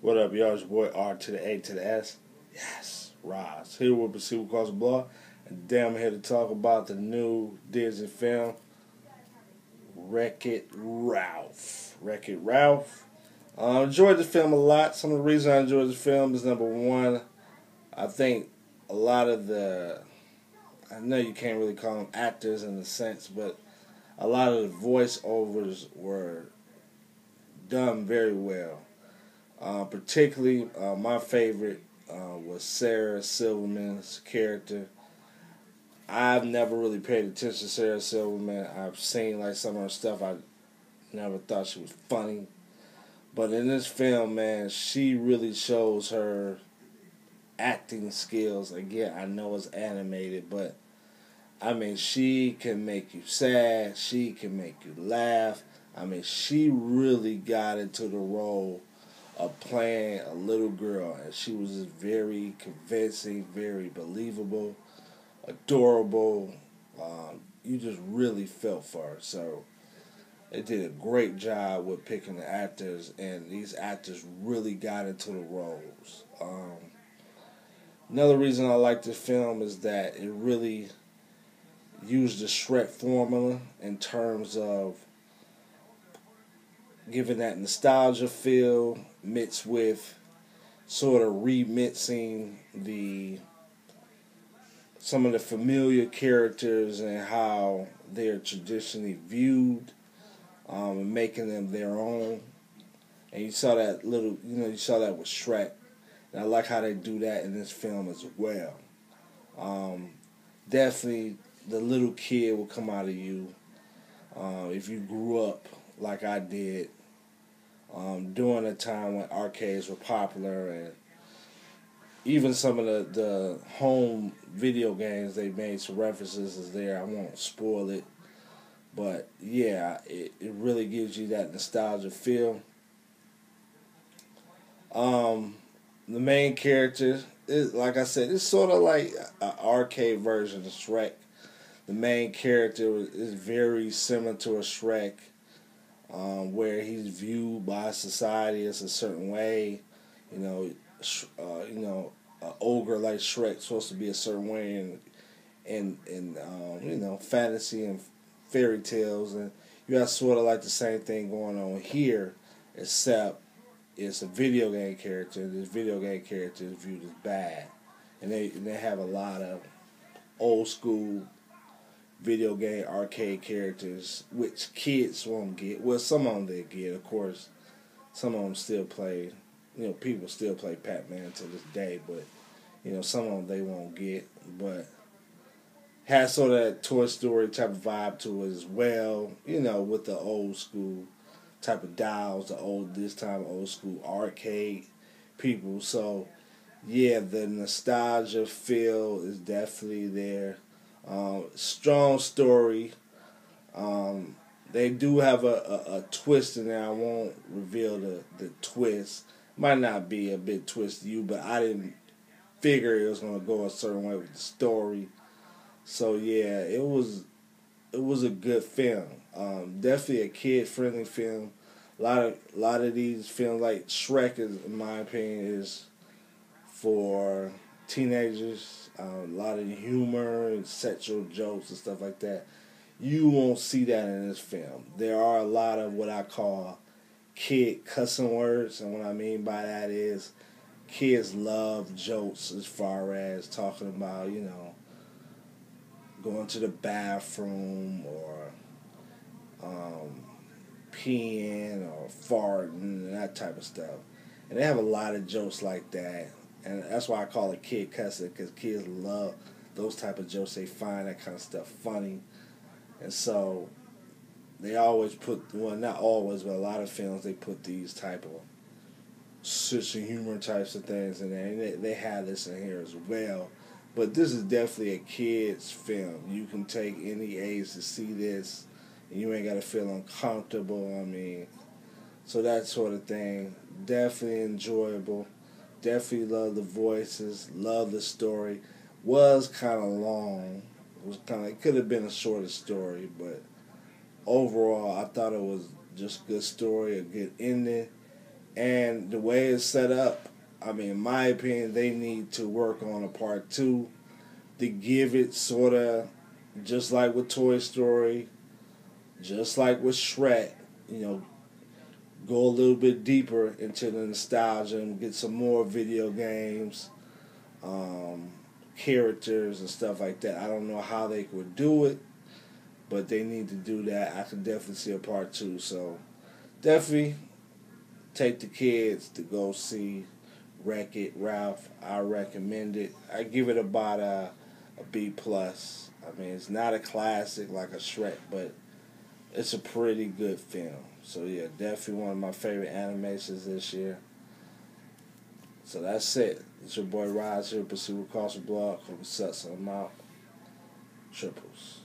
What up, y'all? It's your boy R to the A to the S. Yes, Roz. Here with Pursue Across the Block. And damn, I'm here to talk about the new Disney film, Wreck-It Ralph. Wreck-It Ralph. I enjoyed the film a lot. Some of the reasons I enjoyed the film is, number one, I think a lot of I know you can't really call them actors in a sense, but a lot of the voiceovers were done very well. Particularly, my favorite was Sarah Silverman's character. I've never really paid attention to Sarah Silverman. I've seen like some of her stuff. I never thought she was funny. But in this film, man, she really shows her acting skills. Again, I know it's animated, but I mean, she can make you sad. She can make you laugh. I mean, she really got into the role of playing a little girl, and she was just very convincing, very believable, adorable. You just really felt for her. So they did a great job with picking the actors, and these actors really got into the roles. Another reason I like this film is that it really used the Shrek formula in terms of giving that nostalgia feel mixed with sort of remixing some of the familiar characters and how they're traditionally viewed, and making them their own. And you saw that you saw that with Shrek. And I like how they do that in this film as well. Definitely, the little kid will come out of you if you grew up like I did during a time when arcades were popular, and even some of the home video games they made some references is there. I won't spoil it, but yeah, it really gives you that nostalgia feel. The main character is, like I said, it's sort of like an arcade version of Shrek. The main character is very similar to a Shrek, where he's viewed by society as a certain way. An ogre like Shrek supposed to be a certain way in fantasy and fairy tales, and you have sort of like the same thing going on here, except it's a video game character. This video game character is viewed as bad, and they have a lot of old school video game arcade characters, which kids won't get. Well, some of them they get, of course. Some of them still play. People still play Pac-Man to this day, but some of them they won't get. But has sort of that Toy Story type of vibe to it as well. With the old school type of dials, this time old school arcade people. So yeah, the nostalgia feel is definitely there. Strong story. They do have a twist in there. I won't reveal the twist. Might not be a big twist to you, but I didn't figure it was going to go a certain way with the story. So yeah, it was a good film. Definitely a kid friendly film. A lot of these films, like Shrek, in my opinion, is for teenagers. A lot of humor and sexual jokes and stuff like that. You won't see that in this film. There are a lot of what I call kid cussing words, and what I mean by that is kids love jokes as far as talking about, going to the bathroom or peeing or farting and that type of stuff. And they have a lot of jokes like that. And that's why I call it kid cussing, because kids love those type of jokes. They find that kind of stuff funny. And so they always put, well, not always, but a lot of films, they put these type of sense of humor types of things in there. And they have this in here as well. But this is definitely a kid's film. You can take any age to see this, and you ain't got to feel uncomfortable. I mean, so that sort of thing. Definitely enjoyable. Definitely love the voices. Love the story. Was kind of long. It could have been a shorter story, but overall, I thought it was just a good story, a good ending. And the way it's set up, I mean, in my opinion, they need to work on a part two to give it sort of just like with Toy Story, just like with Shrek, you know, go a little bit deeper into the nostalgia and get some more video games, um, characters and stuff like that. I don't know how they could do it, but they need to do that. I can definitely see a part two. So definitely take the kids to go see Wreck-It Ralph. I recommend it. I give it about a B plus. I mean, it's not a classic like a Shrek, but it's a pretty good film. So yeah, definitely one of my favorite animations this year. So that's it. It's your boy Roz here, Pursuit Across the Blog. Hope you set some out. Triples.